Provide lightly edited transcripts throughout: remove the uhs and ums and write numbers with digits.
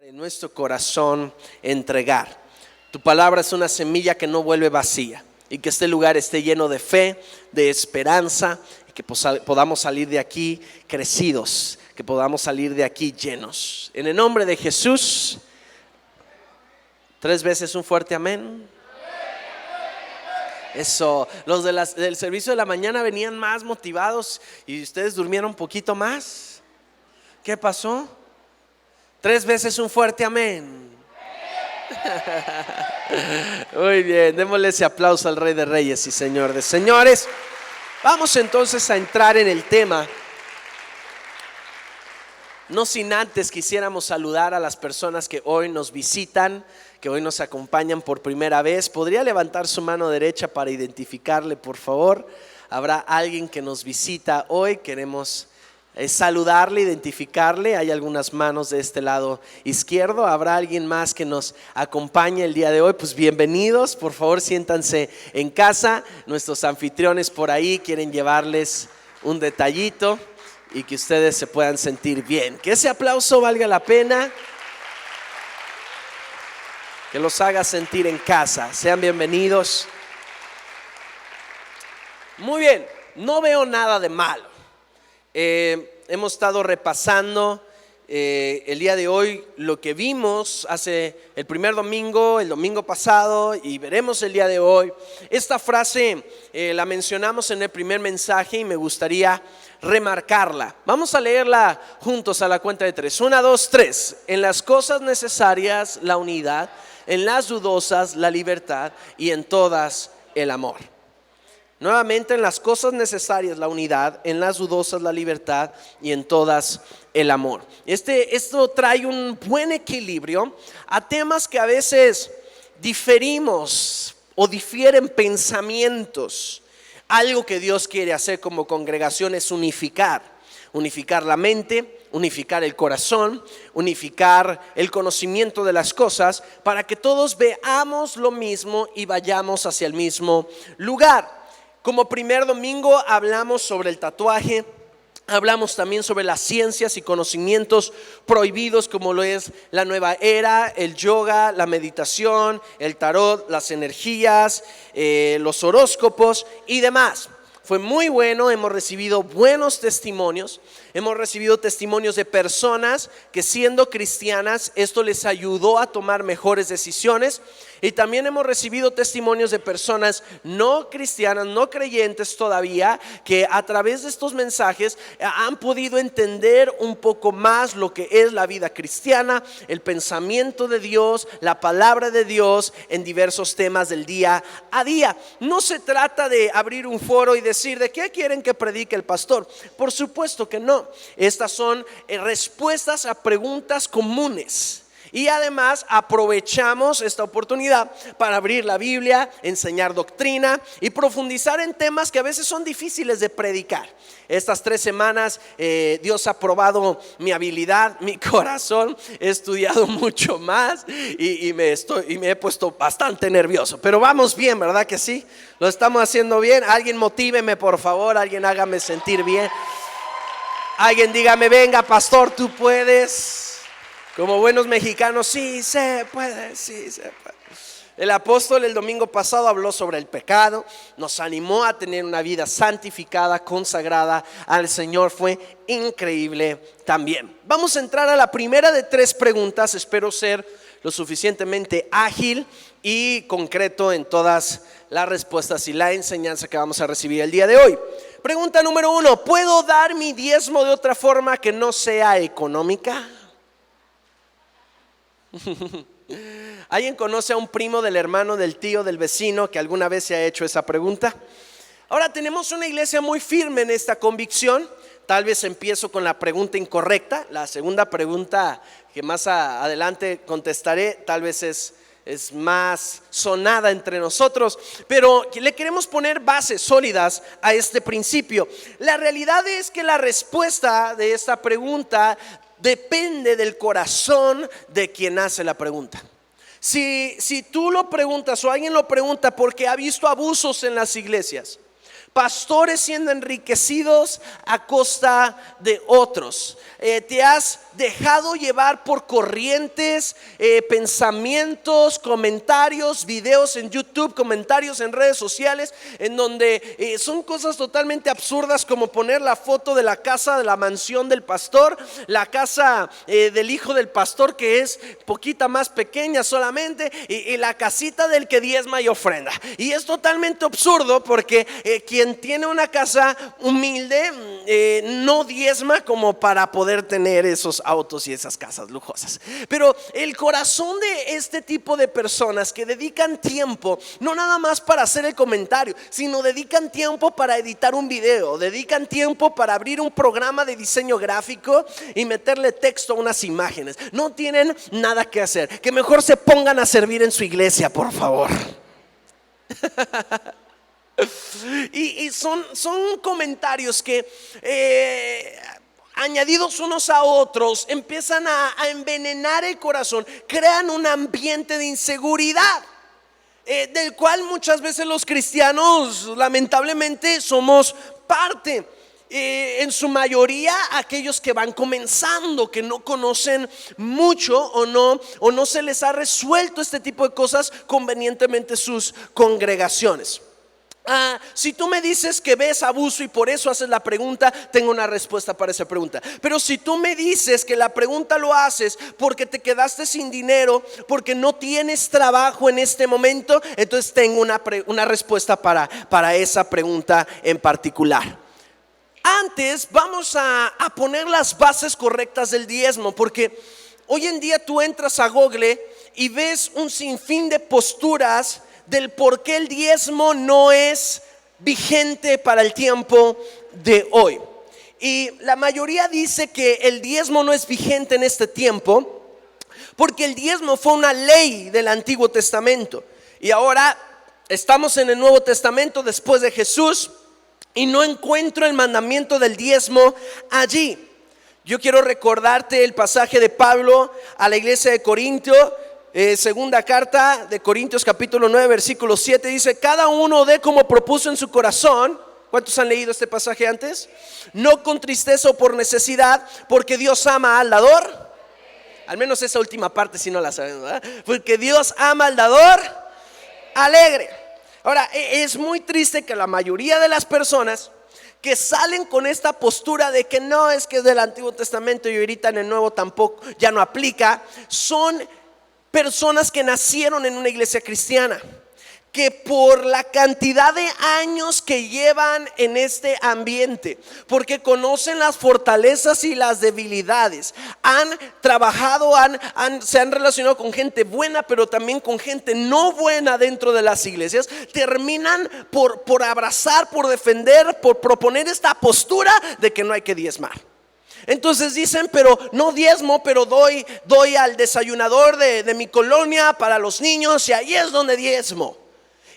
En nuestro corazón entregar. Tu palabra es una semilla que no vuelve vacía, y que este lugar esté lleno de fe, de esperanza, y que podamos salir de aquí crecidos, que podamos salir de aquí llenos. En el nombre de Jesús, 3 veces un fuerte amén. Eso, los del servicio de la mañana venían más motivados y ustedes durmieron un poquito más. ¿Qué pasó? 3 veces un fuerte amén. Muy bien, démosle ese aplauso al Rey de Reyes y Señor de Señores. Vamos entonces a entrar en el tema. No sin antes quisiéramos saludar a las personas que hoy nos visitan, que hoy nos acompañan por primera vez. ¿Podría levantar su mano derecha para identificarle, por favor? Habrá alguien que nos visita hoy, queremos saludarle, identificarle. Hay algunas manos de este lado izquierdo. Habrá alguien más que nos acompañe el día de hoy. Pues bienvenidos, por favor siéntanse en casa. Nuestros anfitriones por ahí quieren llevarles un detallito y que ustedes se puedan sentir bien. Que ese aplauso valga la pena, que los haga sentir en casa. Sean bienvenidos. Muy bien, no veo nada de malo. Hemos estado repasando el día de hoy lo que vimos hace el primer domingo, el domingo pasado, y veremos el día de hoy. Esta frase la mencionamos en el primer mensaje y me gustaría remarcarla. Vamos a leerla juntos a la cuenta de 3. 1, 2, 3. En las cosas necesarias la unidad, en las dudosas la libertad y en todas el amor. Nuevamente, en las cosas necesarias la unidad, en las dudosas la libertad y en todas el amor. Esto trae un buen equilibrio a temas que a veces diferimos o difieren pensamientos. Algo que Dios quiere hacer como congregación es unificar la mente, unificar el corazón, unificar el conocimiento de las cosas, para que todos veamos lo mismo y vayamos hacia el mismo lugar. Como primer domingo hablamos sobre el tatuaje, hablamos también sobre las ciencias y conocimientos prohibidos, como lo es la nueva era, el yoga, la meditación, el tarot, las energías, los horóscopos y demás. Fue muy bueno, hemos recibido buenos testimonios, hemos recibido testimonios de personas que, siendo cristianas, esto les ayudó a tomar mejores decisiones. Y también hemos recibido testimonios de personas no cristianas, no creyentes todavía, que a través de estos mensajes han podido entender un poco más lo que es la vida cristiana, el pensamiento de Dios, la palabra de Dios en diversos temas del día a día. No se trata de abrir un foro y decir ¿de qué quieren que predique el pastor? Por supuesto que no. Estas son respuestas a preguntas comunes. Y además aprovechamos esta oportunidad para abrir la Biblia, enseñar doctrina y profundizar en temas que a veces son difíciles de predicar. Estas 3 semanas Dios ha probado mi habilidad, mi corazón. He estudiado mucho más y me he puesto bastante nervioso. Pero vamos bien, ¿verdad que sí? Lo estamos haciendo bien. Alguien motíveme, por favor. Alguien hágame sentir bien. Alguien dígame: venga, pastor, tú puedes. Como buenos mexicanos, sí se puede, sí se puede. El apóstol el domingo pasado habló sobre el pecado, nos animó a tener una vida santificada, consagrada al Señor. Fue increíble también. Vamos a entrar a la primera de 3 preguntas. Espero ser lo suficientemente ágil y concreto en todas las respuestas y la enseñanza que vamos a recibir el día de hoy. Pregunta número 1: ¿puedo dar mi diezmo de otra forma que no sea económica? ¿Alguien conoce a un primo del hermano, del tío, del vecino que alguna vez se ha hecho esa pregunta? Ahora, tenemos una iglesia muy firme en esta convicción. Tal vez empiezo con la pregunta incorrecta. La segunda pregunta que más adelante contestaré tal vez es más sonada entre nosotros, pero le queremos poner bases sólidas a este principio. La realidad es que la respuesta de esta pregunta depende del corazón de quien hace la pregunta. Si tú lo preguntas o alguien lo pregunta porque ha visto abusos en las iglesias, Pastores siendo enriquecidos a costa de otros. Te has dejado llevar por corrientes, pensamientos, comentarios, videos en YouTube, comentarios en redes sociales, en donde son cosas totalmente absurdas, como poner la foto de la casa, de la mansión del pastor, la casa del hijo del pastor, que es poquita más pequeña solamente, y la casita del que diezma y ofrenda. Y es totalmente absurdo, porque quien tiene una casa humilde no diezma como para poder tener esos autos y esas casas lujosas. Pero el corazón de este tipo de personas que dedican tiempo no nada más para hacer el comentario, sino dedican tiempo para editar un video, dedican tiempo para abrir un programa de diseño gráfico y meterle texto a unas imágenes. No tienen nada que hacer, que mejor se pongan a servir en su iglesia, por favor. Y son comentarios que añadidos unos a otros empiezan a envenenar el corazón, crean un ambiente de inseguridad, del cual muchas veces los cristianos lamentablemente somos parte. En su mayoría aquellos que van comenzando, que no conocen mucho o no se les ha resuelto este tipo de cosas convenientemente sus congregaciones. Si tú me dices que ves abuso y por eso haces la pregunta, tengo una respuesta para esa pregunta. Pero si tú me dices que la pregunta lo haces porque te quedaste sin dinero, porque no tienes trabajo en este momento, entonces tengo una respuesta para esa pregunta en particular. Antes vamos a poner las bases correctas del diezmo, porque hoy en día tú entras a Google y ves un sinfín de posturas del por qué el diezmo no es vigente para el tiempo de hoy. Y la mayoría dice que el diezmo no es vigente en este tiempo porque el diezmo fue una ley del Antiguo Testamento y ahora estamos en el Nuevo Testamento después de Jesús y no encuentro el mandamiento del diezmo allí. Yo quiero recordarte el pasaje de Pablo a la iglesia de Corinto. Segunda carta de Corintios capítulo 9 versículo 7 dice: cada uno dé como propuso en su corazón. ¿Cuántos han leído este pasaje antes? No con tristeza o por necesidad, porque Dios ama al dador. Al menos esa última parte si no la sabemos, ¿verdad? Porque Dios ama al dador alegre. Ahora, es muy triste que la mayoría de las personas que salen con esta postura de que no, es que es del Antiguo Testamento y ahorita en el Nuevo tampoco, ya no aplica, son personas que nacieron en una iglesia cristiana, que por la cantidad de años que llevan en este ambiente, porque conocen las fortalezas y las debilidades, han trabajado, se han relacionado con gente buena, pero también con gente no buena dentro de las iglesias, terminan por abrazar, por defender, por proponer esta postura de que no hay que diezmar. Entonces dicen, pero no diezmo, pero doy al desayunador de mi colonia para los niños, y ahí es donde diezmo.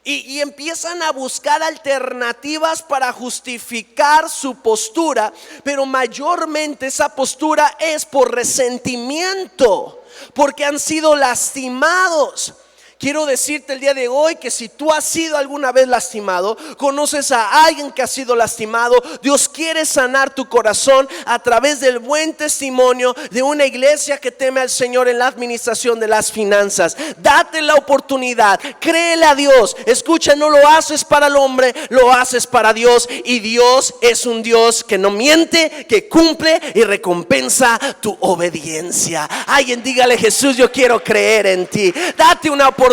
Y empiezan a buscar alternativas para justificar su postura, pero mayormente esa postura es por resentimiento, porque han sido lastimados. Quiero decirte el día de hoy que si tú has sido alguna vez lastimado, conoces a alguien que ha sido lastimado, Dios quiere sanar tu corazón a través del buen testimonio de una iglesia que teme al Señor en la administración de las finanzas. Date la oportunidad, créele a Dios. Escucha, no lo haces para el hombre, lo haces para Dios, y Dios es un Dios que no miente, que cumple y recompensa tu obediencia. Alguien dígale: Jesús, yo quiero creer en ti. Date una oportunidad.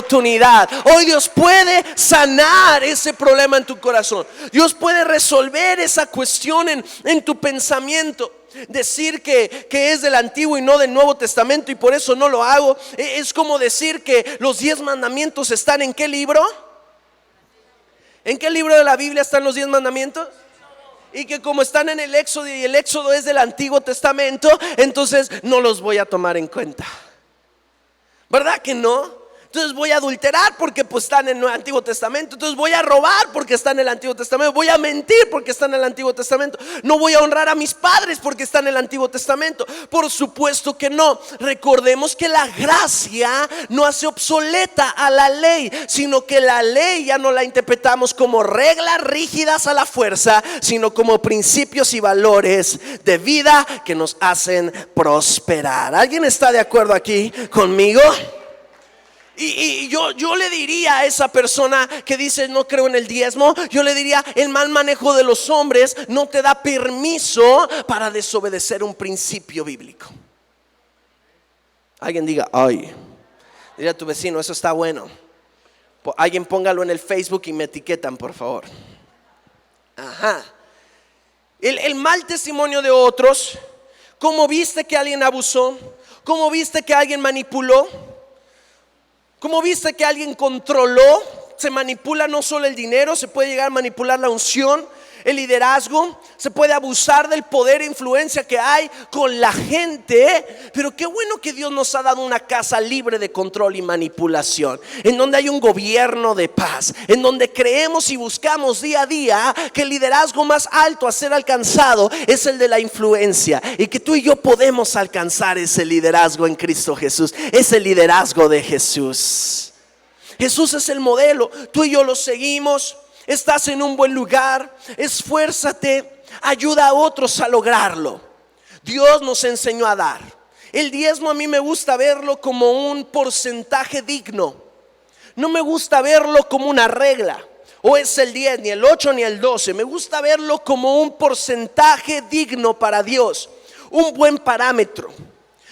Hoy Dios puede sanar ese problema en tu corazón. Dios puede resolver esa cuestión en tu pensamiento. Decir que es del Antiguo y no del Nuevo Testamento y por eso no lo hago, es como decir que los 10 mandamientos están ¿en qué libro? ¿En qué libro de la Biblia están los 10 mandamientos? Y que como están en el Éxodo y el Éxodo es del Antiguo Testamento, entonces no los voy a tomar en cuenta. ¿Verdad que no? Entonces voy a adulterar porque pues está en el Antiguo Testamento. Entonces voy a robar porque está en el Antiguo Testamento. Voy a mentir porque está en el Antiguo Testamento. No voy a honrar a mis padres porque está en el Antiguo Testamento. Por supuesto que no. Recordemos que la gracia no hace obsoleta a la ley, sino que la ley ya no la interpretamos como reglas rígidas a la fuerza, sino como principios y valores de vida que nos hacen prosperar. ¿Alguien está de acuerdo aquí conmigo? Y yo le diría a esa persona que dice no creo en el diezmo, yo le diría: el mal manejo de los hombres no te da permiso para desobedecer un principio bíblico. Alguien diga: ay, dile a tu vecino, eso está bueno. Alguien póngalo en el Facebook y me etiquetan, por favor. Ajá. El mal testimonio de otros. ¿Cómo viste que alguien abusó? ¿Cómo viste que alguien manipuló? ¿Cómo viste que alguien controló? Se manipula no solo el dinero, se puede llegar a manipular la unción, el liderazgo, se puede abusar del poder e influencia que hay con la gente. Pero qué bueno que Dios nos ha dado una casa libre de control y manipulación, en donde hay un gobierno de paz, en donde creemos y buscamos día a día que el liderazgo más alto a ser alcanzado es el de la influencia, y que tú y yo podemos alcanzar ese liderazgo en Cristo Jesús, ese liderazgo de Jesús. Jesús es el modelo, tú y yo lo seguimos. Estás en un buen lugar, esfuérzate, ayuda a otros a lograrlo. Dios nos enseñó a dar. El diezmo a mí me gusta verlo como un porcentaje digno. No me gusta verlo como una regla. O es el 10, ni el 8, ni el 12. Me gusta verlo como un porcentaje digno para Dios. Un buen parámetro.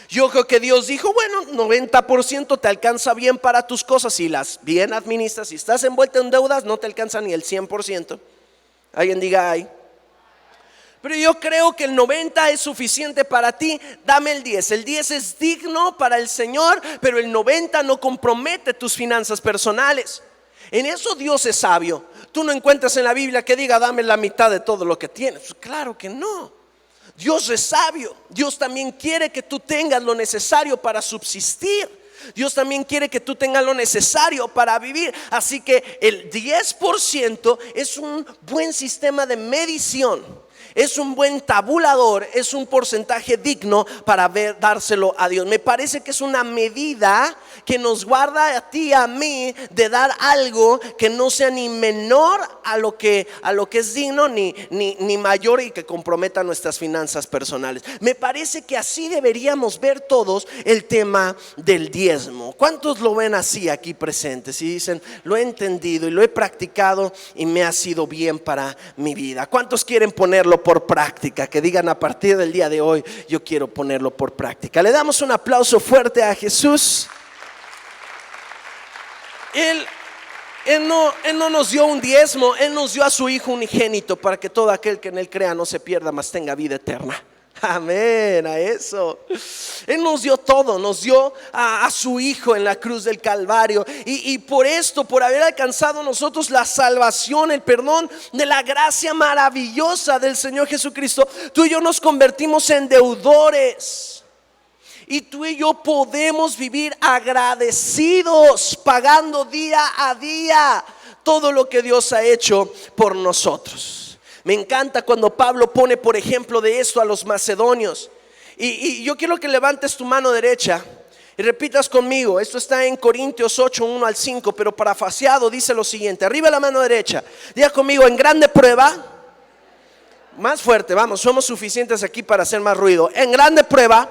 Yo creo que Dios dijo: bueno, 90% te alcanza bien para tus cosas si las bien administras. Si estás envuelto en deudas, no te alcanza ni el 100%. Alguien diga: ay. Pero yo creo que el 90% es suficiente para ti. Dame el 10. El 10 es digno para el Señor, pero el 90% no compromete tus finanzas personales. En eso Dios es sabio. Tú no encuentras en la Biblia que diga: dame la mitad de todo lo que tienes. Claro que no. Dios es sabio. Dios también quiere que tú tengas lo necesario para subsistir. Dios también quiere que tú tengas lo necesario para vivir. Así que el 10% es un buen sistema de medición. Es un buen tabulador, es un porcentaje digno para dárselo a Dios. Me parece que es una medida que nos guarda a ti y a mí de dar algo que no sea ni menor a lo que es digno, ni mayor y que comprometa nuestras finanzas personales. Me parece que así deberíamos ver todos el tema del diezmo. ¿Cuántos lo ven así aquí presentes y dicen: lo he entendido y lo he practicado y me ha sido bien para mi vida? ¿Cuántos quieren ponerlo por práctica? Que digan: a partir del día de hoy yo quiero ponerlo por práctica. Le damos un aplauso fuerte a Jesús. Él no nos dio un diezmo, Él nos dio a su Hijo unigénito para que todo aquel que en Él crea no se pierda, mas tenga vida eterna. Amén, a eso. Él nos dio todo, nos dio a su Hijo en la cruz del Calvario. Y por esto, por haber alcanzado nosotros la salvación, el perdón de la gracia maravillosa del Señor Jesucristo, tú y yo nos convertimos en deudores. Y tú y yo podemos vivir agradecidos, pagando día a día todo lo que Dios ha hecho por nosotros. Me encanta cuando Pablo pone por ejemplo de esto a los macedonios. Y yo quiero que levantes tu mano derecha y repitas conmigo. Esto está en Corintios 8, 1 al 5, pero parafraseado dice lo siguiente. Arriba la mano derecha, diga conmigo: en grande prueba. Más fuerte, vamos, somos suficientes aquí para hacer más ruido. En grande prueba,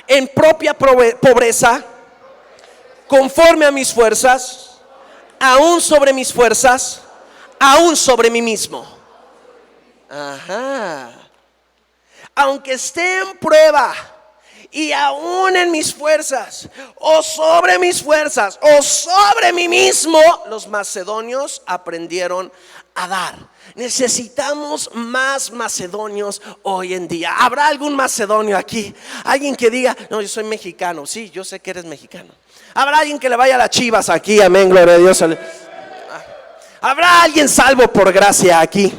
en propia pobreza, conforme a mis fuerzas, aún sobre mis fuerzas, aún sobre mí mismo. Ajá. Aunque esté en prueba y aún en mis fuerzas, o sobre mis fuerzas, o sobre mí mismo, los macedonios aprendieron a dar. Necesitamos más macedonios hoy en día. ¿Habrá algún macedonio aquí? Alguien que diga: no, yo soy mexicano. Sí, yo sé que eres mexicano. ¿Habrá alguien que le vaya a las Chivas aquí? Amén, gloria a Dios. ¿Habrá alguien salvo por gracia aquí?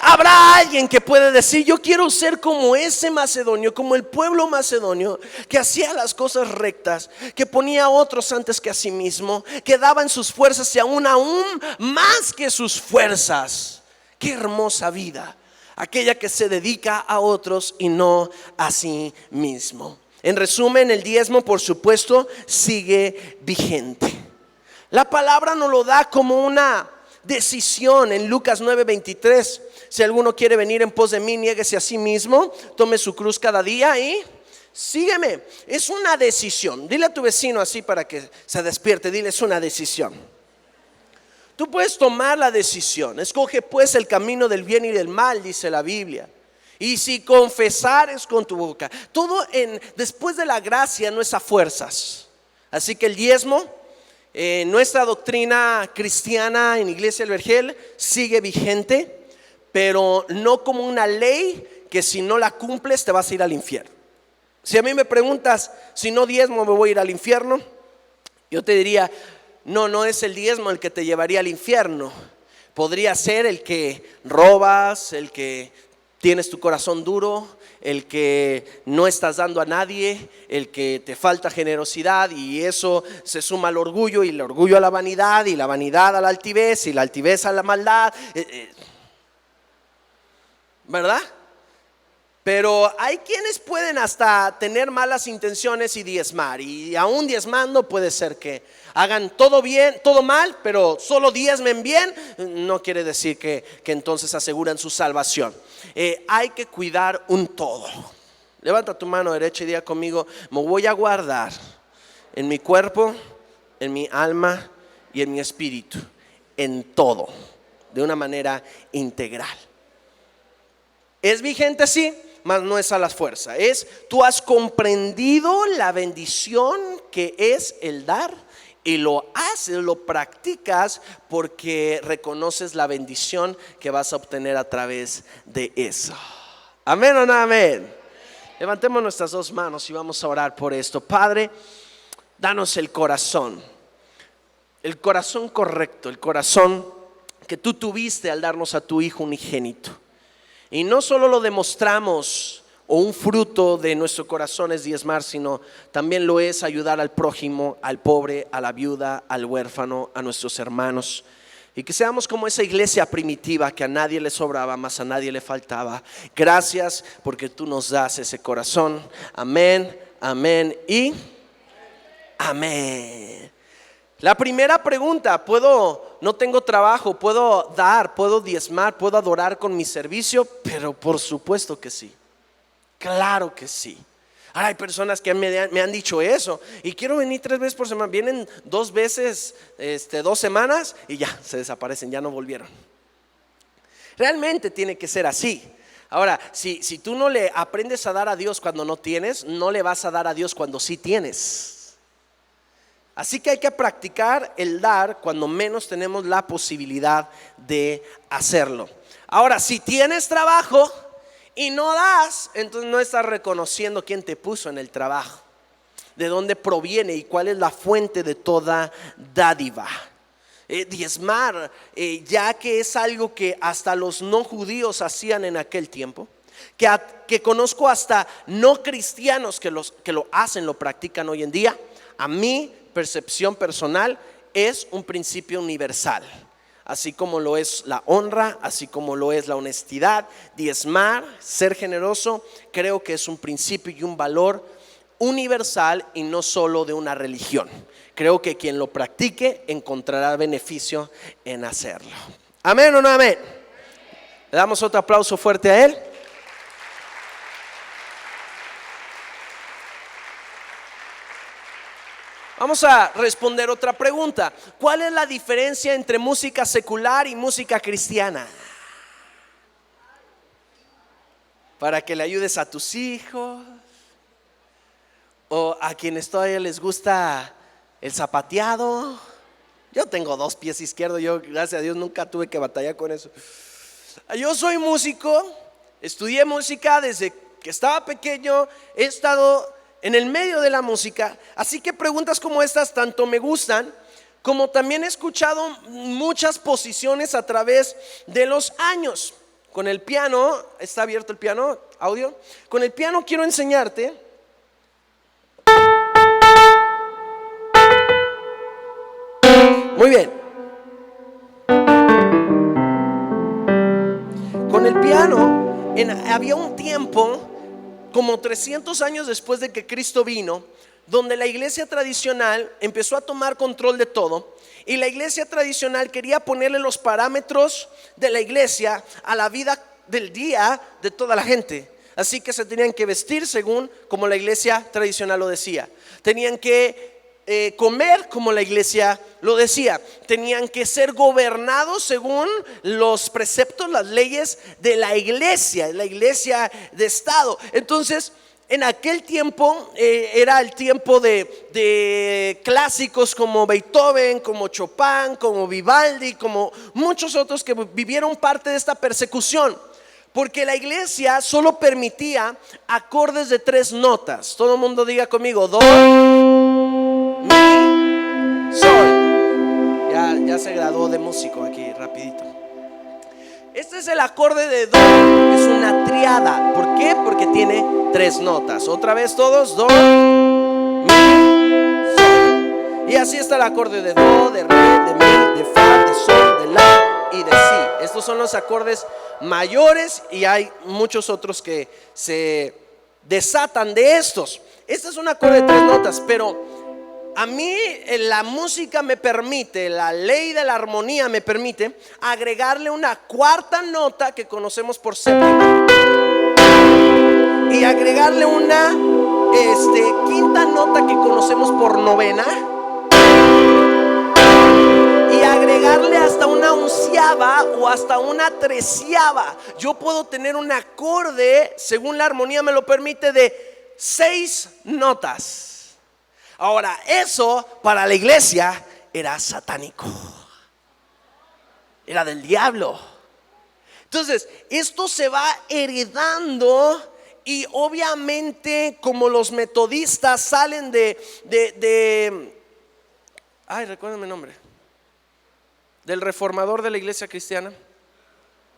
Habrá alguien que puede decir: yo quiero ser como ese macedonio, como el pueblo macedonio, que hacía las cosas rectas, que ponía a otros antes que a sí mismo, que daba en sus fuerzas y aún más que sus fuerzas. Qué hermosa vida, aquella que se dedica a otros y no a sí mismo. En resumen, el diezmo, por supuesto, sigue vigente. La palabra nos lo da como una decisión en Lucas 9:23. Si alguno quiere venir en pos de mí, niéguese a sí mismo, tome su cruz cada día y sígueme. Es una decisión. Dile a tu vecino así para que se despierte. Dile: es una decisión. Tú puedes tomar la decisión. Escoge pues el camino del bien y del mal, dice la Biblia. Y si confesares con tu boca. Todo después de la gracia no es a fuerzas. Así que el diezmo, nuestra doctrina cristiana en Iglesia El Vergel, sigue vigente, pero no como una ley que si no la cumples te vas a ir al infierno. Si a mí me preguntas: si no diezmo me voy a ir al infierno, yo te diría: no es el diezmo el que te llevaría al infierno. Podría ser el que robas, el que tienes tu corazón duro, el que no estás dando a nadie, el que te falta generosidad, y eso se suma al orgullo, y el orgullo a la vanidad, y la vanidad a la altivez, y la altivez a la maldad, ¿verdad? Pero hay quienes pueden hasta tener malas intenciones y diezmar, y aún diezmando puede ser que hagan todo bien, todo mal, pero solo diezmen bien. No quiere decir que entonces aseguran su salvación. Hay que cuidar un todo. Levanta tu mano derecha y diga conmigo: me voy a guardar en mi cuerpo, en mi alma y en mi espíritu, en todo, de una manera integral. ¿Es vigente? Sí, mas no es a la fuerza. Tú has comprendido la bendición que es el dar, y lo haces, lo practicas porque reconoces la bendición que vas a obtener a través de eso. ¿Amén o no amén? Levantemos nuestras dos manos y vamos a orar por esto. Padre, danos el corazón correcto, el corazón que tú tuviste al darnos a tu Hijo unigénito. Y no solo lo demostramos, o un fruto de nuestro corazón es diezmar, sino también lo es ayudar al prójimo, al pobre, a la viuda, al huérfano, a nuestros hermanos. Y que seamos como esa iglesia primitiva, que a nadie le sobraba, más a nadie le faltaba. Gracias porque tú nos das ese corazón. Amén, amén y amén. La primera pregunta: no tengo trabajo, puedo dar, puedo diezmar, puedo adorar con mi servicio. Pero por supuesto que sí, claro que sí. Ahora hay personas que me han dicho eso: y quiero venir 3 veces por semana. Vienen 2 veces, 2 semanas y ya se desaparecen, ya no volvieron. Realmente tiene que ser así. Ahora, si tú no le aprendes a dar a Dios cuando no tienes, no le vas a dar a Dios cuando sí tienes. Así que hay que practicar el dar cuando menos tenemos la posibilidad de hacerlo. Ahora, si tienes trabajo y no das, entonces no estás reconociendo quién te puso en el trabajo, de dónde proviene y cuál es la fuente de toda dádiva. Diezmar, ya que es algo que hasta los no judíos hacían en aquel tiempo, que conozco hasta no cristianos que lo hacen, lo practican hoy en día. A mi percepción personal es un principio universal, así como lo es la honra, así como lo es la honestidad. Diezmar, ser generoso, creo que es un principio y un valor universal y no solo de una religión. Creo que quien lo practique encontrará beneficio en hacerlo. ¿Amén o no amén? Le damos otro aplauso fuerte a él. Vamos a responder otra pregunta: ¿cuál es la diferencia entre música secular y música cristiana? Para que le ayudes a tus hijos, o a quienes todavía les gusta el zapateado. Yo tengo 2 pies izquierdos, yo gracias a Dios nunca tuve que batallar con eso. Yo soy músico, estudié música desde que estaba pequeño, he estado en el medio de la música, así que preguntas como estas tanto me gustan, como también he escuchado muchas posiciones a través de los años. con el piano, ¿está abierto el piano? ¿Audio? Con el piano quiero enseñarte muy bien. Con el piano, había un tiempo, como 300 años después de que Cristo vino, donde la iglesia tradicional empezó a tomar control de todo. Y la iglesia tradicional quería ponerle los parámetros de la iglesia a la vida del día de toda la gente. Así que se tenían que vestir según como la iglesia tradicional lo decía. Tenían que comer como la iglesia lo decía. Tenían que ser gobernados según los preceptos, las leyes de la iglesia de Estado. Entonces, en aquel tiempo era el tiempo de clásicos como Beethoven, como Chopin, como Vivaldi, como muchos otros que vivieron parte de esta persecución. Porque la iglesia solo permitía acordes de 3 notas. Todo el mundo diga conmigo: do, mi, sol. Ya se graduó de músico aquí, rapidito. Este es el acorde de do, es una triada. ¿Por qué? Porque tiene 3 notas. Otra vez todos: do, mi, sol. Y así está el acorde de do, de re, de mi, de fa, de sol, de la y de si. Estos son los acordes mayores y hay muchos otros que se desatan de estos. Este es un acorde de 3 notas, pero a mí la música me permite, la ley de la armonía me permite agregarle una 4ª nota que conocemos por séptima y agregarle una 5ª nota que conocemos por novena y agregarle hasta una 11ª o hasta una 13ª. Yo puedo tener un acorde, según la armonía me lo permite, de 6 notas. Ahora, eso para la iglesia era satánico, era del diablo. Entonces, esto se va heredando y obviamente como los metodistas salen ay, recuérdame el nombre, del reformador de la iglesia cristiana,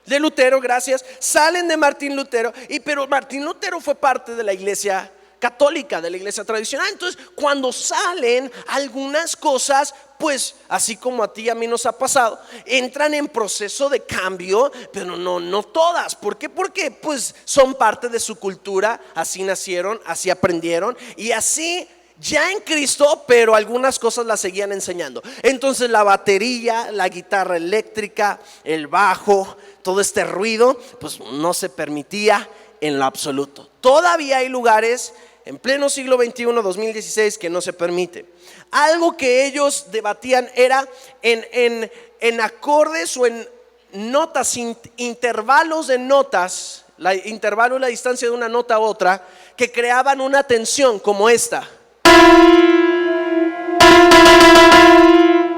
de Lutero, gracias, salen de Martín Lutero, pero Martín Lutero fue parte de la iglesia católica, de la iglesia tradicional. Entonces, cuando salen algunas cosas, pues así como a ti y a mí nos ha pasado, entran en proceso de cambio, pero no todas. ¿Por qué? Porque pues son parte de su cultura, así nacieron, así aprendieron y así ya en Cristo, pero algunas cosas las seguían enseñando. Entonces la batería, la guitarra eléctrica, el bajo, todo este ruido, pues no se permitía en lo absoluto. Todavía hay lugares en pleno siglo XXI, 2016, que no se permite. Algo que ellos debatían era en acordes o en notas, intervalos de notas. Intervalo es la distancia de una nota a otra, que creaban una tensión como esta.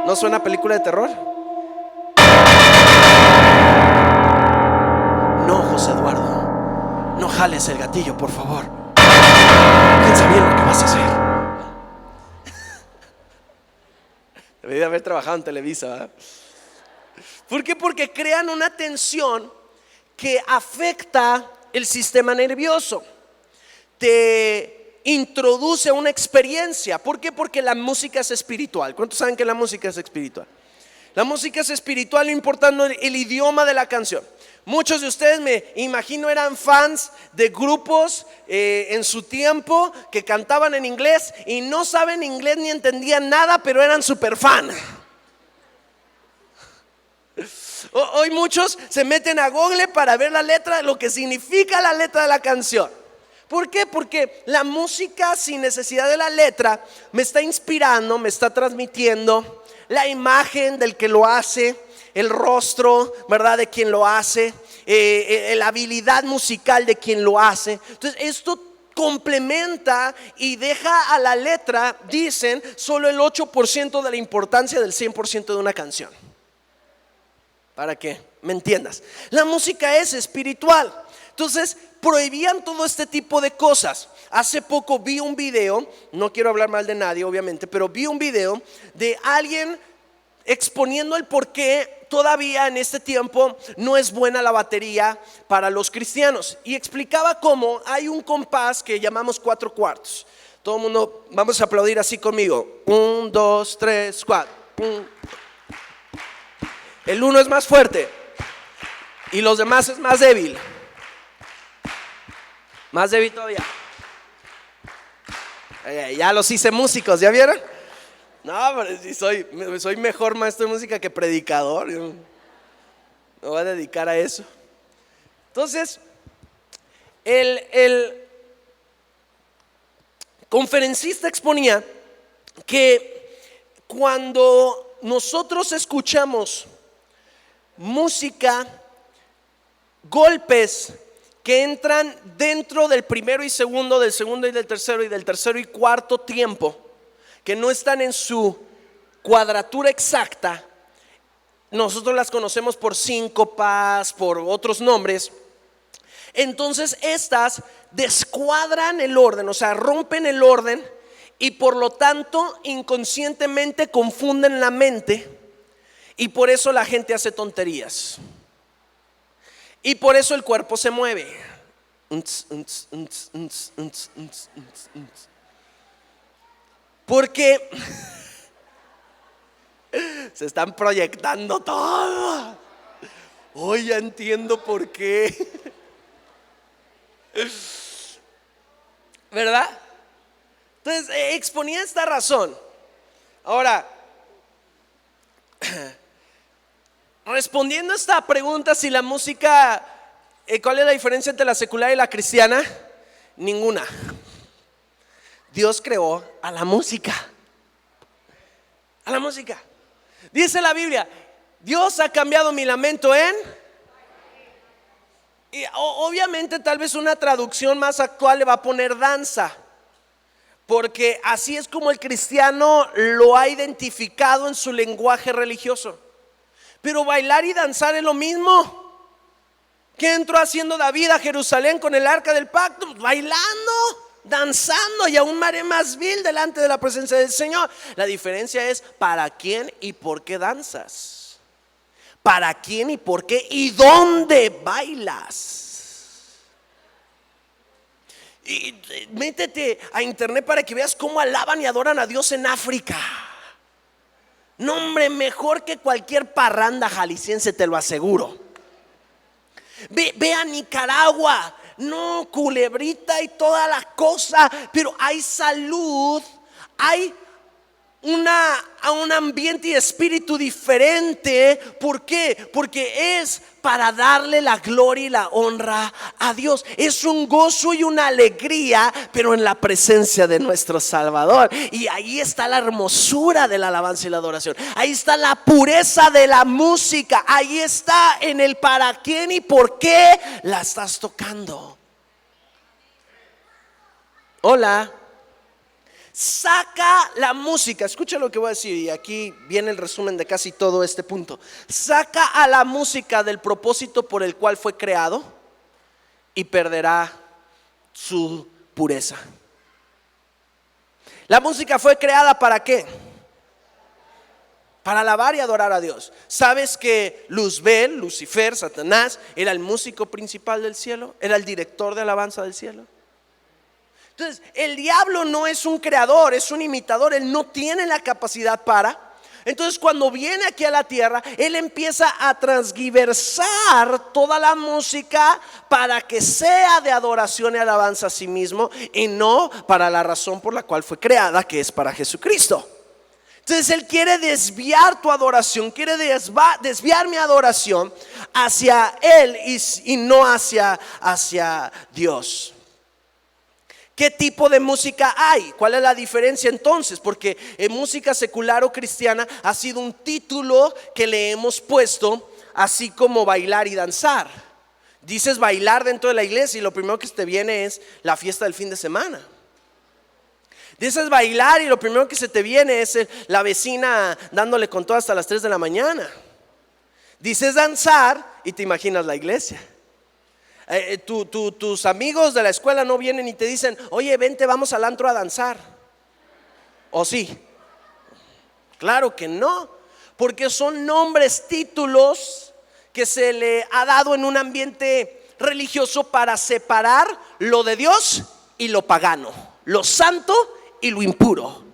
¿No suena película de terror? No, José Eduardo, no jales el gatillo, por favor. Piensa bien lo que vas a hacer. Debí de haber trabajado en Televisa, ¿verdad? ¿Por qué? Porque crean una tensión que afecta el sistema nervioso. Te introduce una experiencia. ¿Por qué? Porque la música es espiritual. ¿Cuántos saben que la música es espiritual? La música es espiritual, no importando el idioma de la canción. Muchos de ustedes, me imagino, eran fans de grupos en su tiempo que cantaban en inglés y no saben inglés ni entendían nada, pero eran súper fan. Hoy muchos se meten a Google para ver la letra, lo que significa la letra de la canción. ¿Por qué? Porque la música, sin necesidad de la letra, me está inspirando, me está transmitiendo la imagen del que lo hace, el rostro, ¿verdad?, de quien lo hace, la habilidad musical de quien lo hace. Entonces esto complementa y deja a la letra, dicen, solo el 8% de la importancia del 100% de una canción. Para que me entiendas, la música es espiritual. Entonces prohibían todo este tipo de cosas. Hace poco vi un video, no quiero hablar mal de nadie obviamente, pero vi un video de alguien exponiendo el por qué todavía en este tiempo no es buena la batería para los cristianos. Y explicaba cómo hay un compás que llamamos 4/4. Todo el mundo, vamos a aplaudir así conmigo. 1, 2, 3, 4. El 1 es más fuerte y los demás es más débil. Más débil todavía. Ya los hice músicos, ¿ya vieron? No, pero si soy mejor maestro de música que predicador. Yo me voy a dedicar a eso. Entonces, el conferencista exponía que cuando nosotros escuchamos música, golpes que entran dentro del primero y segundo, del segundo y del tercero y cuarto tiempo, que no están en su cuadratura exacta, nosotros las conocemos por síncopas, por otros nombres. Entonces estas descuadran el orden, o sea, rompen el orden y por lo tanto inconscientemente confunden la mente y por eso la gente hace tonterías. Y por eso el cuerpo se mueve. Porque se están proyectando todo. Hoy ya entiendo por qué. ¿Verdad? Entonces exponía esta razón. Ahora, respondiendo a esta pregunta, si la música, ¿cuál es la diferencia entre la secular y la cristiana? Ninguna. Dios creó a la música. A la música. Dice la Biblia, Dios ha cambiado mi lamento en... Y obviamente tal vez una traducción más actual le va a poner danza, porque así es como el cristiano lo ha identificado en su lenguaje religioso. Pero bailar y danzar es lo mismo. ¿Qué entró haciendo David a Jerusalén con el arca del pacto? Bailando, danzando, y aún haré más vil delante de la presencia del Señor. La diferencia es para quién y por qué danzas. ¿Para quién y por qué y dónde bailas? Y métete a internet para que veas cómo alaban y adoran a Dios en África. No, hombre, mejor que cualquier parranda jalisciense, te lo aseguro. Ve a Nicaragua, no, culebrita y toda la cosa, pero hay salud, hay un ambiente y espíritu diferente. ¿Por qué? Porque es para darle la gloria y la honra a Dios. Es un gozo y una alegría, pero en la presencia de nuestro Salvador. Y ahí está la hermosura de la alabanza y la adoración. Ahí está la pureza de la música. Ahí está en el para quién y por qué la estás tocando. Hola. Saca la música, escucha lo que voy a decir, y aquí viene el resumen de casi todo este punto. Saca a la música del propósito por el cual fue creado y perderá su pureza. La música fue creada ¿para qué? Para alabar y adorar a Dios. ¿Sabes que Luzbel, Lucifer, Satanás, era el músico principal del cielo? Era el director de alabanza del cielo. Entonces, el diablo no es un creador, es un imitador. Él no tiene la capacidad para. Entonces, cuando viene aquí a la tierra, él empieza a transgiversar toda la música para que sea de adoración y alabanza a sí mismo, y no para la razón por la cual fue creada, que es para Jesucristo. Entonces él quiere desviar tu adoración, quiere desviar mi adoración hacia él y no hacia Dios. ¿Qué tipo de música hay? ¿Cuál es la diferencia entonces? Porque en música secular o cristiana ha sido un título que le hemos puesto, así como bailar y danzar. Dices bailar dentro de la iglesia y lo primero que te viene es la fiesta del fin de semana. Dices bailar y lo primero que se te viene es la vecina dándole con todo hasta las 3 de la mañana. Dices danzar y te imaginas la iglesia. Tus amigos de la escuela no vienen y te dicen, oye, vente, vamos al antro a danzar. ¿O sí? Claro que no. porque son nombres, títulos que se le ha dado en un ambiente religioso para separar lo de Dios y lo pagano, lo santo y lo impuro.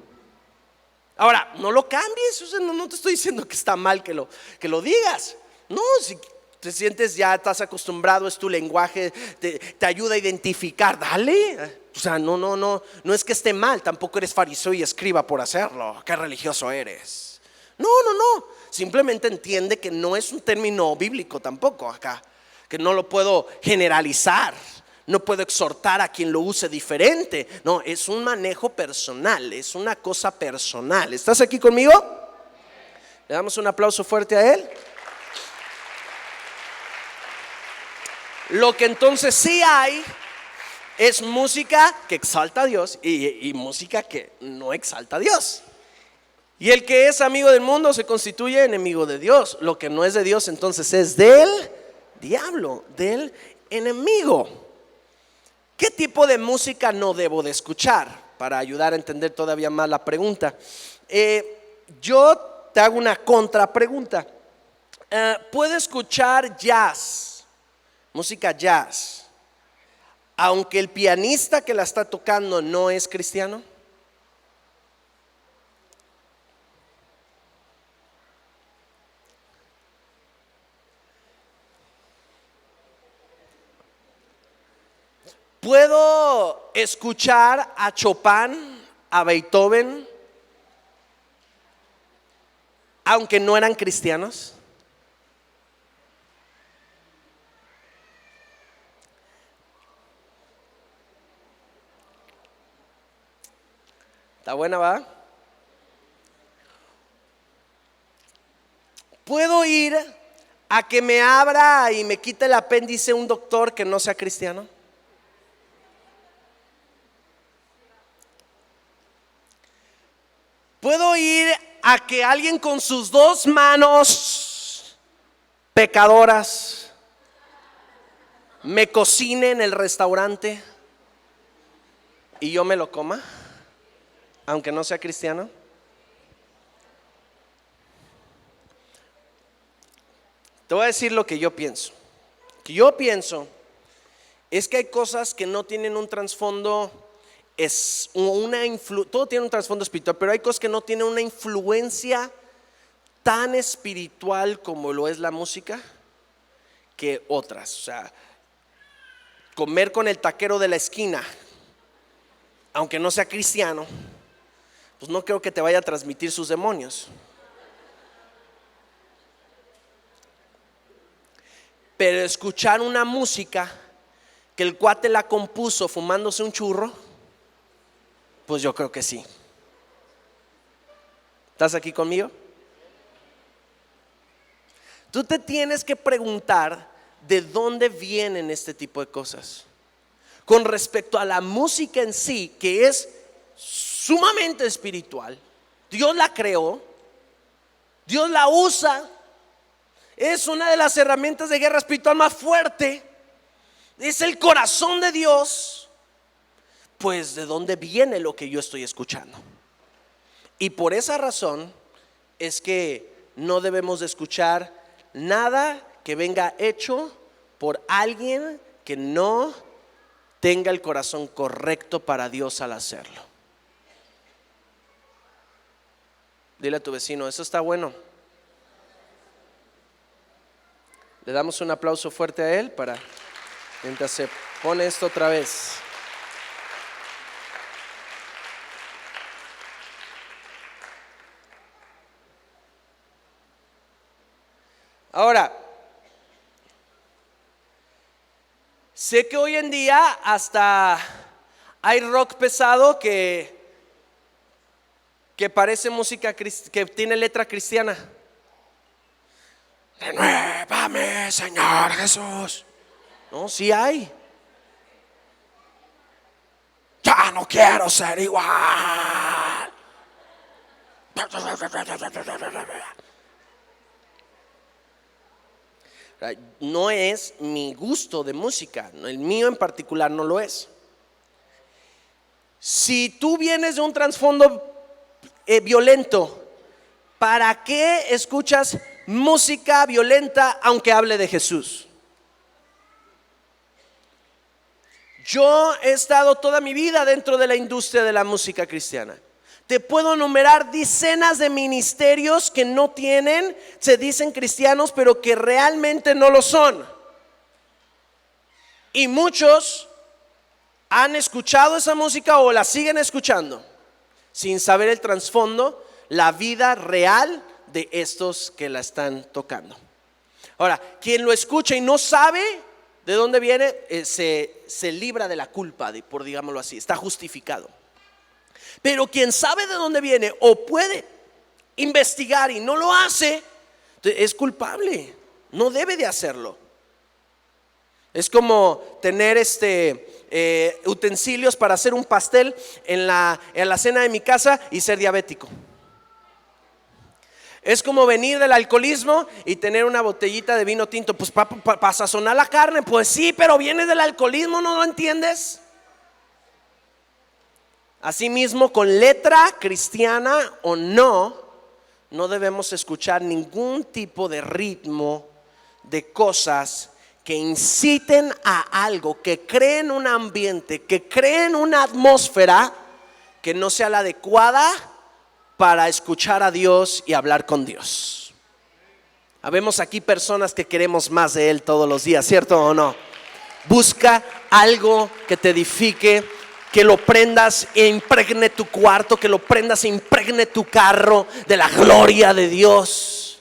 Ahora, no lo cambies, o sea, no te estoy diciendo que está mal que lo digas. No, si te sientes, ya estás acostumbrado, es tu lenguaje, te ayuda a identificar, dale. O sea, no es que esté mal, tampoco eres fariseo y escriba por hacerlo. Qué religioso eres. No, simplemente entiende que no es un término bíblico tampoco acá, que no lo puedo generalizar, no puedo exhortar a quien lo use diferente. No, es un manejo personal, es una cosa personal. ¿Estás aquí conmigo? Le damos un aplauso fuerte a él. Lo que entonces sí hay es música que exalta a Dios y música que no exalta a Dios. Y el que es amigo del mundo se constituye enemigo de Dios. Lo que no es de Dios entonces es del diablo, del enemigo. ¿Qué tipo de música no debo de escuchar? Para ayudar a entender todavía más la pregunta, yo te hago una contrapregunta. ¿Puedo escuchar jazz, música jazz, aunque el pianista que la está tocando no es cristiano? ¿Puedo escuchar a Chopin, a Beethoven, aunque no eran cristianos? ¿Está buena, va? ¿Puedo ir a que me abra y me quite el apéndice un doctor que no sea cristiano? ¿Puedo ir a que alguien con sus dos manos pecadoras me cocine en el restaurante y yo me lo coma, aunque no sea cristiano? Te voy a decir lo que yo pienso. Lo que yo pienso es que hay cosas que no tienen un trasfondo, todo tiene un trasfondo espiritual, pero hay cosas que no tienen una influencia tan espiritual como lo es la música que otras. O sea, comer con el taquero de la esquina, aunque no sea cristiano, pues no creo que te vaya a transmitir sus demonios. Pero escuchar una música que el cuate la compuso fumándose un churro, pues yo creo que sí. ¿Estás aquí conmigo? Tú te tienes que preguntar de dónde vienen este tipo de cosas. Con respecto a la música en sí, que es sumamente espiritual, Dios la creó, Dios la usa, es una de las herramientas de guerra espiritual más fuerte, es el corazón de Dios. Pues de dónde viene lo que yo estoy escuchando. Y por esa razón es que no debemos de escuchar nada que venga hecho por alguien que no tenga el corazón correcto para Dios al hacerlo. Dile a tu vecino, eso está bueno. Le damos un aplauso fuerte a él para mientras se pone esto otra vez. Ahora, sé que hoy en día hasta hay rock pesado que parece música que tiene letra cristiana. Renuévame, Señor Jesús. No, sí hay. Ya no quiero ser igual. No es mi gusto de música, el mío en particular no lo es. Si tú vienes de un trasfondo violento, ¿para qué escuchas música violenta aunque hable de Jesús? Yo he estado toda mi vida dentro de la industria de la música cristiana. Te puedo enumerar decenas de ministerios que no tienen, se dicen cristianos, pero que realmente no lo son. Y muchos han escuchado esa música o la siguen escuchando sin saber el trasfondo, la vida real de estos que la están tocando. Ahora, quien lo escucha y no sabe de dónde viene, se libra de la culpa, por digámoslo así, está justificado. Pero quien sabe de dónde viene o puede investigar y no lo hace, es culpable, no debe de hacerlo. Es como tener utensilios para hacer un pastel en la cena de mi casa y ser diabético. Es como venir del alcoholismo y tener una botellita de vino tinto. Pues para sazonar la carne, pues sí, pero vienes del alcoholismo, ¿no lo entiendes? Asimismo, con letra cristiana o no debemos escuchar ningún tipo de ritmo, de cosas que inciten a algo, que creen un ambiente, que creen una atmósfera que no sea la adecuada para escuchar a Dios y hablar con Dios. Habemos aquí personas que queremos más de Él todos los días, ¿cierto o no? Busca algo que te edifique, que lo prendas e impregne tu cuarto, que lo prendas e impregne tu carro de la gloria de Dios.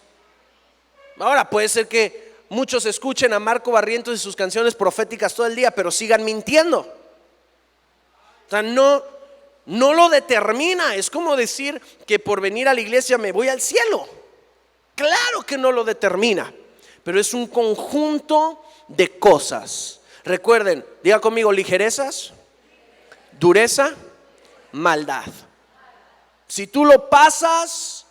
Ahora puede ser que muchos escuchen a Marco Barrientos y sus canciones proféticas todo el día, pero sigan mintiendo. O sea, no lo determina. Es como decir que por venir a la iglesia me voy al cielo. Claro que no lo determina, pero es un conjunto de cosas. Recuerden, diga conmigo: ligerezas, dureza, maldad. Si tú lo pasas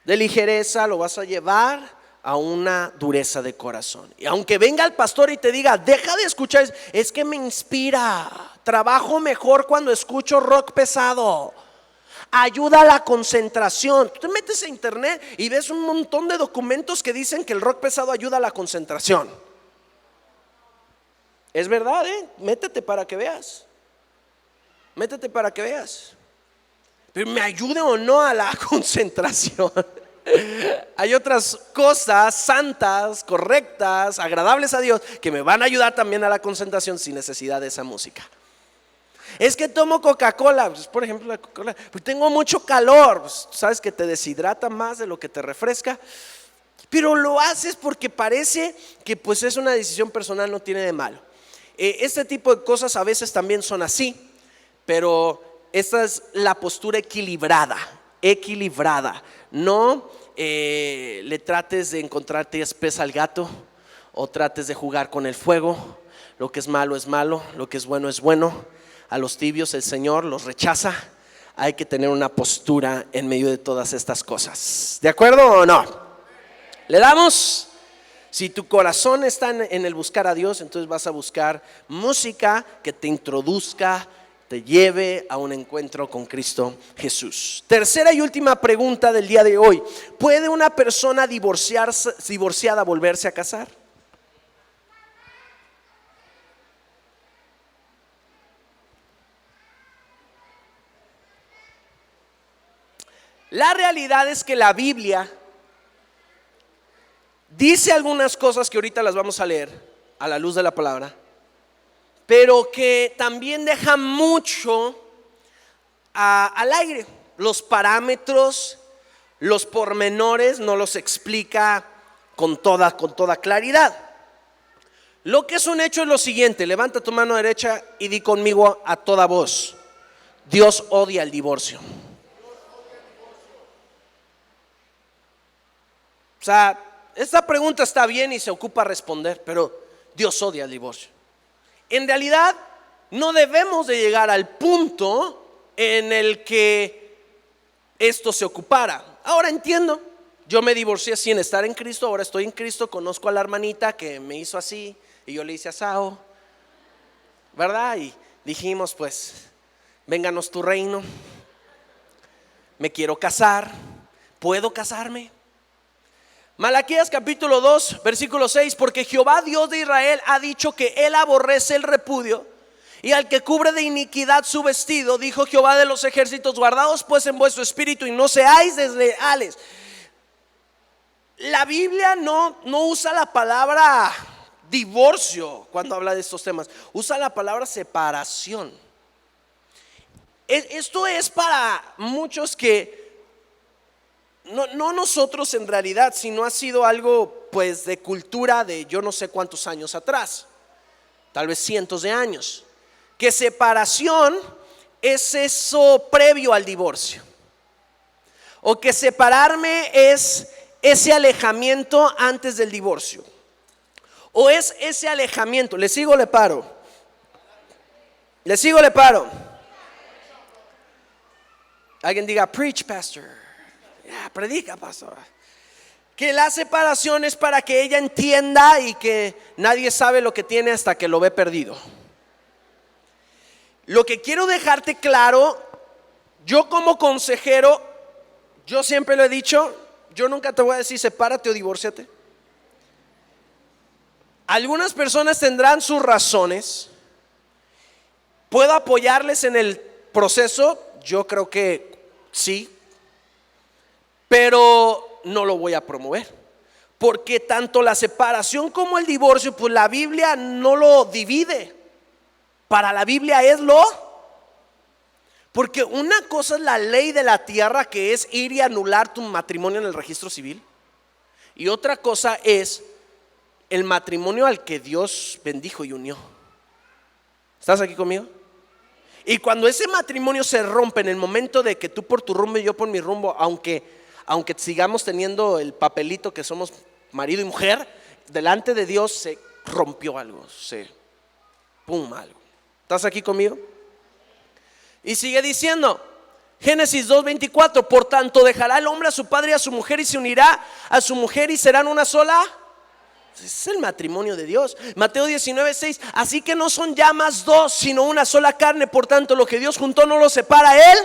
de ligereza, lo vas a llevar a una dureza de corazón. Y aunque venga el pastor y te diga: deja de escuchar, es que me inspira, trabajo mejor cuando escucho rock pesado, ayuda a la concentración. Tú te metes a internet y ves un montón de documentos que dicen que el rock pesado ayuda a la concentración. Es verdad, métete para que veas. Métete para que veas. Pero ¿me ayude o no a la concentración? Hay otras cosas santas, correctas, agradables a Dios, que me van a ayudar también a la concentración sin necesidad de esa música. Es que tomo Coca-Cola, pues, por ejemplo la Coca-Cola, pues tengo mucho calor, pues, sabes que te deshidrata más de lo que te refresca, pero lo haces porque parece que pues es una decisión personal, no tiene de malo. Este tipo de cosas a veces también son así, pero esta es la postura equilibrada. No le trates de encontrarte espesa al gato o trates de jugar con el fuego. Lo que es malo, lo que es bueno es bueno. A los tibios el Señor los rechaza. Hay que tener una postura en medio de todas estas cosas. ¿De acuerdo o no? ¿Le damos? Si tu corazón está en el buscar a Dios, entonces vas a buscar música que te introduzca, te lleve a un encuentro con Cristo Jesús. Tercera y última pregunta del día de hoy: ¿puede una persona divorciada volverse a casar? La realidad es que la Biblia dice algunas cosas que ahorita las vamos a leer a la luz de la palabra, pero que también deja mucho al aire. Los parámetros, los pormenores no los explica con toda claridad. Lo que es un hecho es lo siguiente: levanta tu mano derecha y di conmigo a toda voz: Dios odia el divorcio. O sea, esta pregunta está bien y se ocupa responder, pero Dios odia el divorcio. En realidad no debemos de llegar al punto en el que esto se ocupara. Ahora entiendo, yo me divorcié sin estar en Cristo, ahora estoy en Cristo, conozco a la hermanita que me hizo así y yo le hice asao, ¿verdad? Y dijimos, pues, vénganos tu reino, me quiero casar, ¿puedo casarme? Malaquías capítulo 2 versículo 6: porque Jehová Dios de Israel ha dicho que él aborrece el repudio y al que cubre de iniquidad su vestido. Dijo Jehová de los ejércitos: guardaos pues en vuestro espíritu y no seáis desleales. La Biblia no usa la palabra divorcio cuando habla de estos temas, usa la palabra separación. Esto es para muchos que no nosotros en realidad, sino ha sido algo pues de cultura de yo no sé cuántos años atrás, tal vez cientos de años, que separación es eso previo al divorcio, o que separarme es ese alejamiento antes del divorcio, o es ese alejamiento. ¿Le sigo o le paro? ¿Le sigo o le paro? Alguien diga preach, pastor. Predica, pastor. Que la separación es para que ella entienda y que nadie sabe lo que tiene hasta que lo ve perdido. Lo que quiero dejarte claro, yo como consejero, yo siempre lo he dicho, yo nunca te voy a decir sepárate o divórciate. Algunas personas tendrán sus razones. ¿Puedo apoyarles en el proceso? Yo creo que sí, pero no lo voy a promover, porque tanto la separación como el divorcio, pues la Biblia no lo divide. Para la Biblia es porque una cosa es la ley de la tierra, que es ir y anular tu matrimonio en el registro civil, y otra cosa es el matrimonio al que Dios bendijo y unió. ¿Estás aquí conmigo? Y cuando ese matrimonio se rompe en el momento de que tú por tu rumbo y yo por mi rumbo, aunque sigamos teniendo el papelito que somos marido y mujer, delante de Dios se rompió algo, algo. ¿Estás aquí conmigo? Y sigue diciendo Génesis 2:24: por tanto dejará el hombre a su padre y a su mujer y se unirá a su mujer y serán una sola. Ese es el matrimonio de Dios. Mateo 19:6: así que no son ya más dos, sino una sola carne. Por tanto, lo que Dios juntó no lo separa él.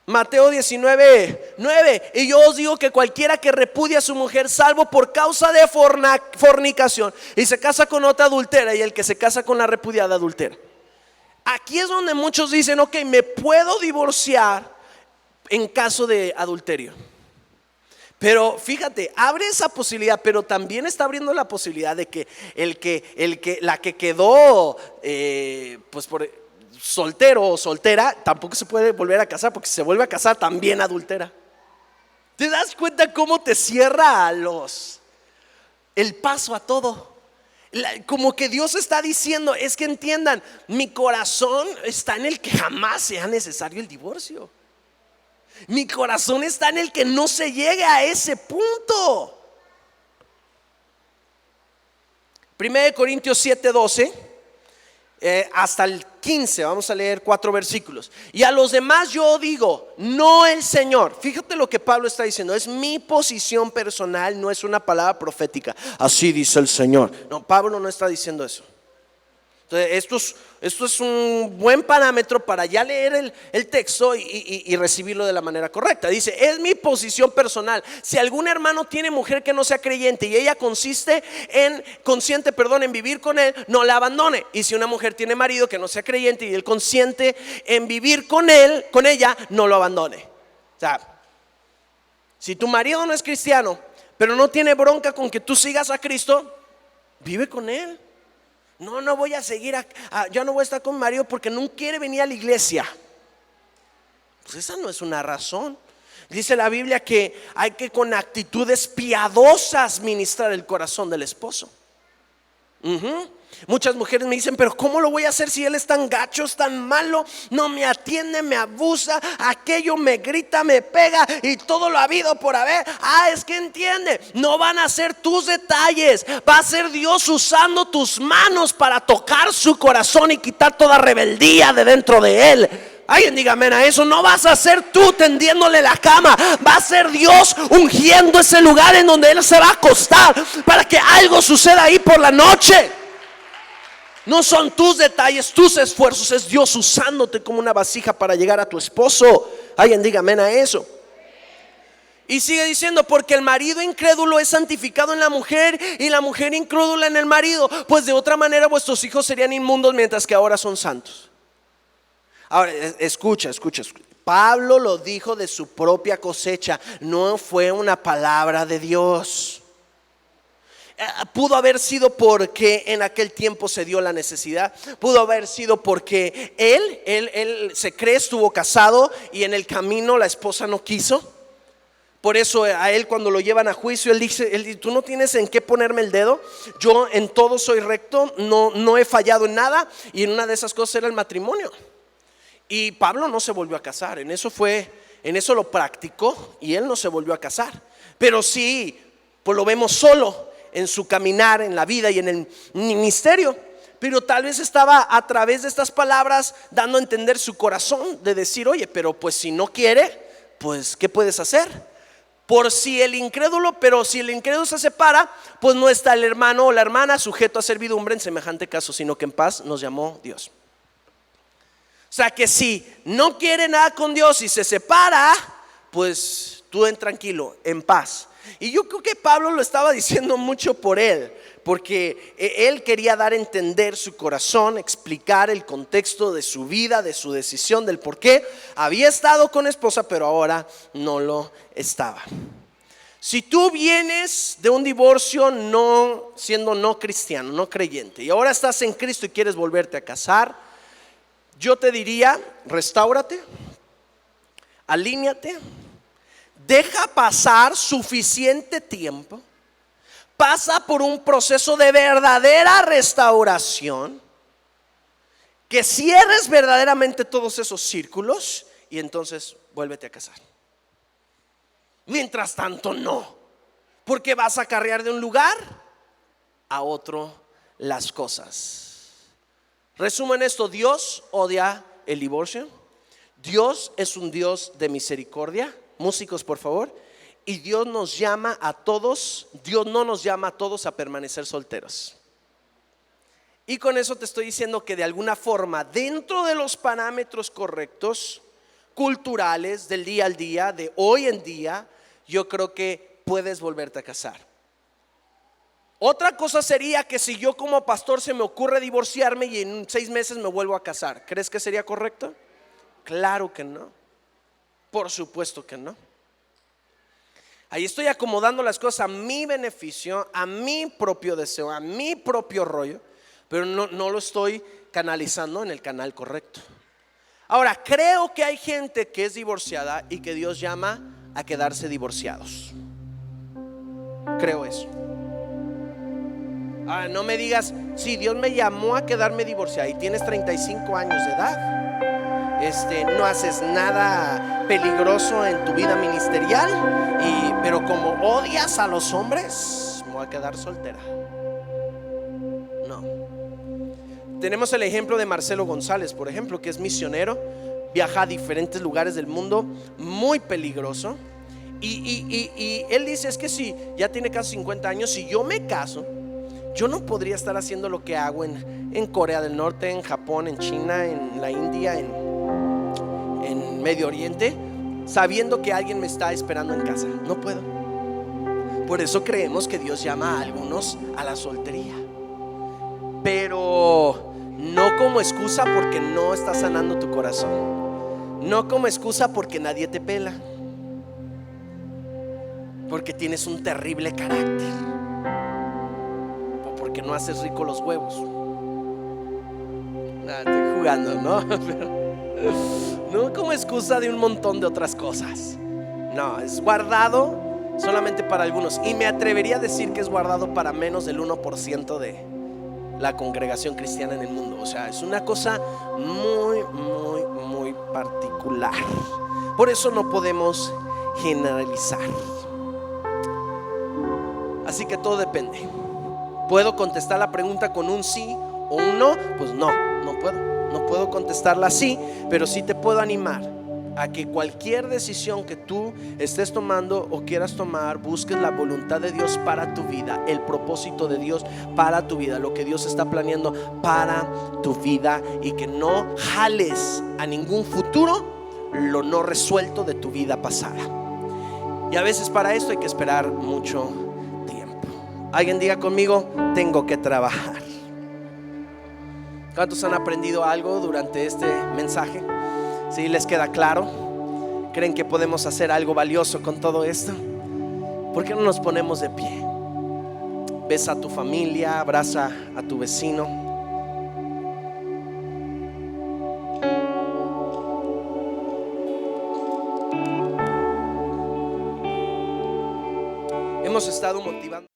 Mateo 19:9: y yo os digo que cualquiera que repudia a su mujer, salvo por causa de fornicación, y se casa con otra, adultera, y el que se casa con la repudiada adultera. Aquí es donde muchos dicen: ok, me puedo divorciar en caso de adulterio. Pero fíjate, abre esa posibilidad, pero también está abriendo la posibilidad de que la que quedó pues por soltero o soltera tampoco se puede volver a casar, porque si se vuelve a casar también adultera. ¿Te das cuenta cómo te cierra el paso a todo? Como que Dios está diciendo: es que entiendan, mi corazón está en el que jamás sea necesario el divorcio. Mi corazón está en el que no se llegue a ese punto. 1 Corintios 7:12 hasta el 15, vamos a leer 4 versículos. Y a los demás yo digo, no el Señor. Fíjate lo que Pablo está diciendo, es mi posición personal, no es una palabra profética. Así dice el Señor. No, Pablo no está diciendo eso. Entonces esto es un buen parámetro para ya leer el texto y recibirlo de la manera correcta. Dice: es mi posición personal. Si algún hermano tiene mujer que no sea creyente y ella consciente en vivir con él, no la abandone. Y si una mujer tiene marido que no sea creyente y él consciente en vivir con ella, no lo abandone. O sea, si tu marido no es cristiano, pero no tiene bronca con que tú sigas a Cristo, vive con él. No voy a seguir, yo no voy a estar con mi marido porque no quiere venir a la iglesia. Pues esa no es una razón. Dice la Biblia que hay que con actitudes piadosas ministrar el corazón del esposo. Muchas mujeres me dicen: pero ¿cómo lo voy a hacer si él es tan gacho, es tan malo? No me atiende, me abusa, aquello me grita, me pega y todo lo habido por haber. Es que entiende, no van a ser tus detalles, va a ser Dios usando tus manos para tocar su corazón y quitar toda rebeldía de dentro de él. Alguien diga amén a eso. No vas a ser tú tendiéndole la cama, va a ser Dios ungiendo ese lugar en donde él se va a acostar para que algo suceda ahí por la noche. No son tus detalles, tus esfuerzos, es Dios usándote como una vasija para llegar a tu esposo. Alguien diga amén a eso. Y sigue diciendo, porque el marido incrédulo es santificado en la mujer y la mujer incrédula en el marido, pues de otra manera vuestros hijos serían inmundos mientras que ahora son santos. Ahora, escucha. Pablo lo dijo de su propia cosecha, no fue una palabra de Dios. Pudo haber sido porque en aquel tiempo se dio la necesidad. Pudo haber sido porque él se cree estuvo casado y en el camino la esposa no quiso. Por eso a él cuando lo llevan a juicio, él dice, tú no tienes en qué ponerme el dedo. Yo en todo soy recto, no he fallado en nada. Y en una de esas cosas era el matrimonio. Y Pablo no se volvió a casar. En eso lo practicó y él no se volvió a casar. Pero sí, pues lo vemos solo en su caminar, en la vida y en el ministerio. Pero tal vez estaba a través de estas palabras dando a entender su corazón de decir, oye, pero pues si no quiere, pues ¿qué puedes hacer? Pero si el incrédulo se separa, pues no está el hermano o la hermana sujeto a servidumbre en semejante caso, sino que en paz nos llamó Dios. O sea que si no quiere nada con Dios y se separa, pues tú tranquilo, en paz. Y yo creo que Pablo lo estaba diciendo mucho por él, porque él quería dar a entender su corazón, explicar el contexto de su vida, de su decisión, del por qué había estado con esposa, pero ahora no lo estaba. Si tú vienes de un divorcio siendo no cristiano, no creyente, y ahora estás en Cristo y quieres volverte a casar, yo te diría, restáurate, alíñate, deja pasar suficiente tiempo, pasa por un proceso de verdadera restauración, que cierres verdaderamente todos esos círculos y entonces vuélvete a casar. Mientras tanto no, porque vas a cargar de un lugar a otro las cosas. Resumen esto, Dios odia el divorcio. Dios es un Dios de misericordia. Músicos, por favor. Y Dios nos llama a todos, Dios no nos llama a todos a permanecer solteros. Y con eso te estoy diciendo que de alguna forma, dentro de los parámetros correctos, culturales, del día al día, de hoy en día, yo creo que puedes volverte a casar. Otra cosa sería que si yo como pastor se me ocurre divorciarme y en 6 meses me vuelvo a casar, ¿crees que sería correcto? Claro que no. Por supuesto que no. Ahí estoy acomodando las cosas a mi beneficio, a mi propio deseo, a mi propio rollo, pero no lo estoy canalizando en el canal correcto. Ahora, creo que hay gente que es divorciada y que Dios llama a quedarse divorciados. Creo eso. Ahora, no me digas, sí, Dios me llamó a quedarme divorciada y tienes 35 años de edad. No haces nada peligroso en tu vida ministerial, pero como odias a los hombres, me voy a quedar soltera. No. Tenemos el ejemplo de Marcelo González, por ejemplo, que es misionero, viaja a diferentes lugares del mundo, muy peligroso. Y él dice, es que si ya tiene casi 50 años, si yo me caso, yo no podría estar haciendo lo que hago en Corea del Norte, en Japón, en China, en la India, en Medio Oriente, sabiendo que alguien me está esperando en casa. No puedo. Por eso creemos que Dios llama a algunos a la soltería, pero no como excusa porque no está sanando tu corazón, no como excusa porque nadie te pela, porque tienes un terrible carácter o porque no haces rico los huevos. Estoy jugando, ¿no? No como excusa de un montón de otras cosas. No, es guardado solamente para algunos. Y me atrevería a decir que es guardado para menos del 1% de la congregación cristiana en el mundo. O sea, es una cosa muy, muy, muy particular. Por eso no podemos generalizar. Así que todo depende. ¿Puedo contestar la pregunta con un sí o un no? Pues no puedo. No puedo contestarla así, pero sí te puedo animar a que cualquier decisión que tú estés tomando o quieras tomar, busques la voluntad de Dios para tu vida, el propósito de Dios para tu vida, lo que Dios está planeando para tu vida, y que no jales a ningún futuro lo no resuelto de tu vida pasada. Y a veces para esto hay que esperar mucho tiempo. Alguien diga conmigo: tengo que trabajar. ¿Cuántos han aprendido algo durante este mensaje? ¿Sí les queda claro? ¿Creen que podemos hacer algo valioso con todo esto? ¿Por qué no nos ponemos de pie? Besa a tu familia, abraza a tu vecino. Hemos estado motivando.